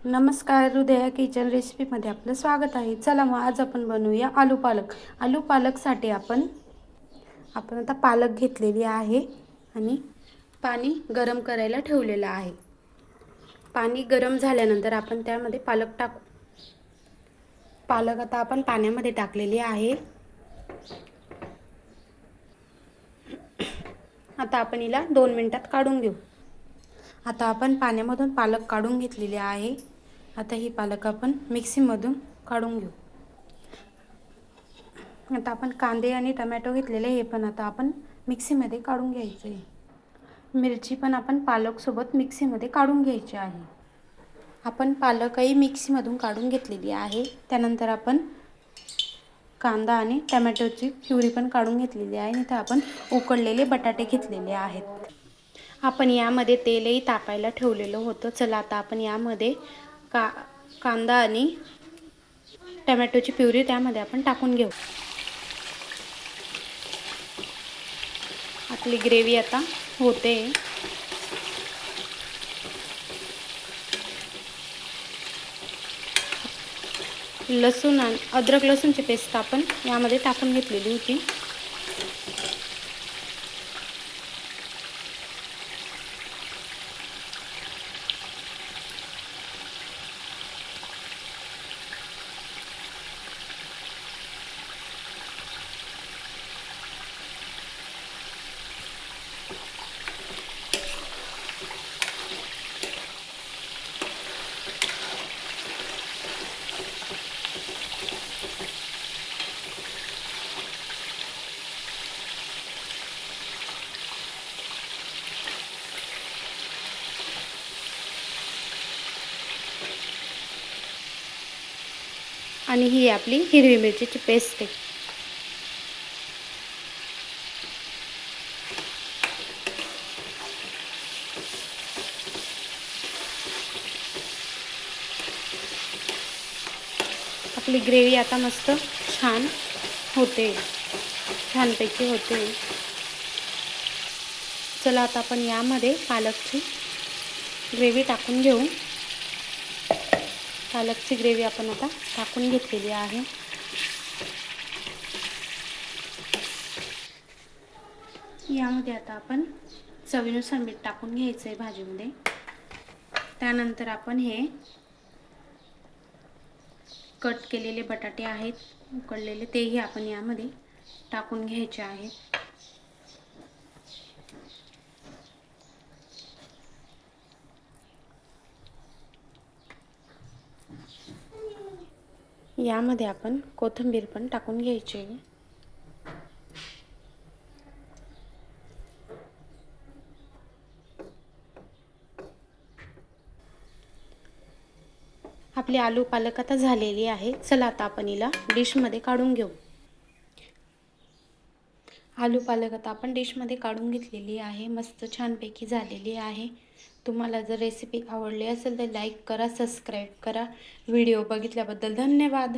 नमस्कार, हृदया किचन रेसिपीमध्ये आपलं स्वागत आहे। चला मग आज आपण बनवूया आलू पालक। आलू पालकसाठी आपण आता पालक घेतलेली आहे आणि पाणी गरम करायला ठेवलेलं आहे। पाणी गरम झाल्यानंतर आपण त्यामध्ये पालक टाकू। पालक आता आपण पाण्यामध्ये टाकलेली आहे। आता आपण हिला 2 मिनिटात काढून घेऊ। आता आपण पाण्यामधून पालक काढून घेतलेले आहे। आता ही पालक आपण मिक्सीमधून काढून घेऊ। आता आपण कांदे आणि टोमॅटो घेतलेले हे पण आता आपण मिक्सीमध्ये काढून घ्यायचे आहे। मिरची पण आपण पालक सोबत मिक्सीमध्ये काढून घ्यायची आहे। आपण पालकही मिक्सीमधून काढून घेतलेली आहे। त्यानंतर आपण कांदा आणि टोमॅटोची प्युरी पण काढून घेतलेली आहे। इथे आपण उकडलेले बटाटे घेतलेले आहेत। आपण यामध्ये तेलही तापायला ठेवलेलं होतं। चला आता आपण यामध्ये कांदा आणि टोमॅटोची प्युरी त्यामध्ये आपण टाकून घेऊ। आपली ग्रेव्ही आता होते। लसूण आणि अद्रक लसूणची पेस्ट आपण यामध्ये टाकून घेतलेली होती। आणि ही आपली हिरवी मिरचीची पेस्ट आहे। आपली ग्रेव्ही आता मस्त छान होते, छानपैकी होते। चला आता आपण यामध्ये पालकची ग्रेव्ही टाकून घेऊ। पालकची ग्रेव्ही आपण आता टाकून घेतलेली आहे। यामध्ये आता आपण चवीनुसार मीठ टाकून घ्यायचं आहे भाजीमध्ये। त्यानंतर आपण हे कट केलेले बटाटे आहेत उकडलेले तेही आपण यामध्ये टाकून घ्यायचे आहेत। यामध्ये आपण कोथिंबीर पण टाकून घ्यायची आहे। आपली आलू पालक आता झालेली आहे। चला आता आपण हिला डिशमध्ये काढून घेऊ। आलू पालक आता आपण डिशमध्ये काढून घेतलेली आहे। मस्त छानपैकी झालेली आहे। तुम्हाला जर रेसिपी आवडली असेल तर लाईक करा, सबस्क्राईब करा। व्हिडिओ बघितल्याबद्दल धन्यवाद।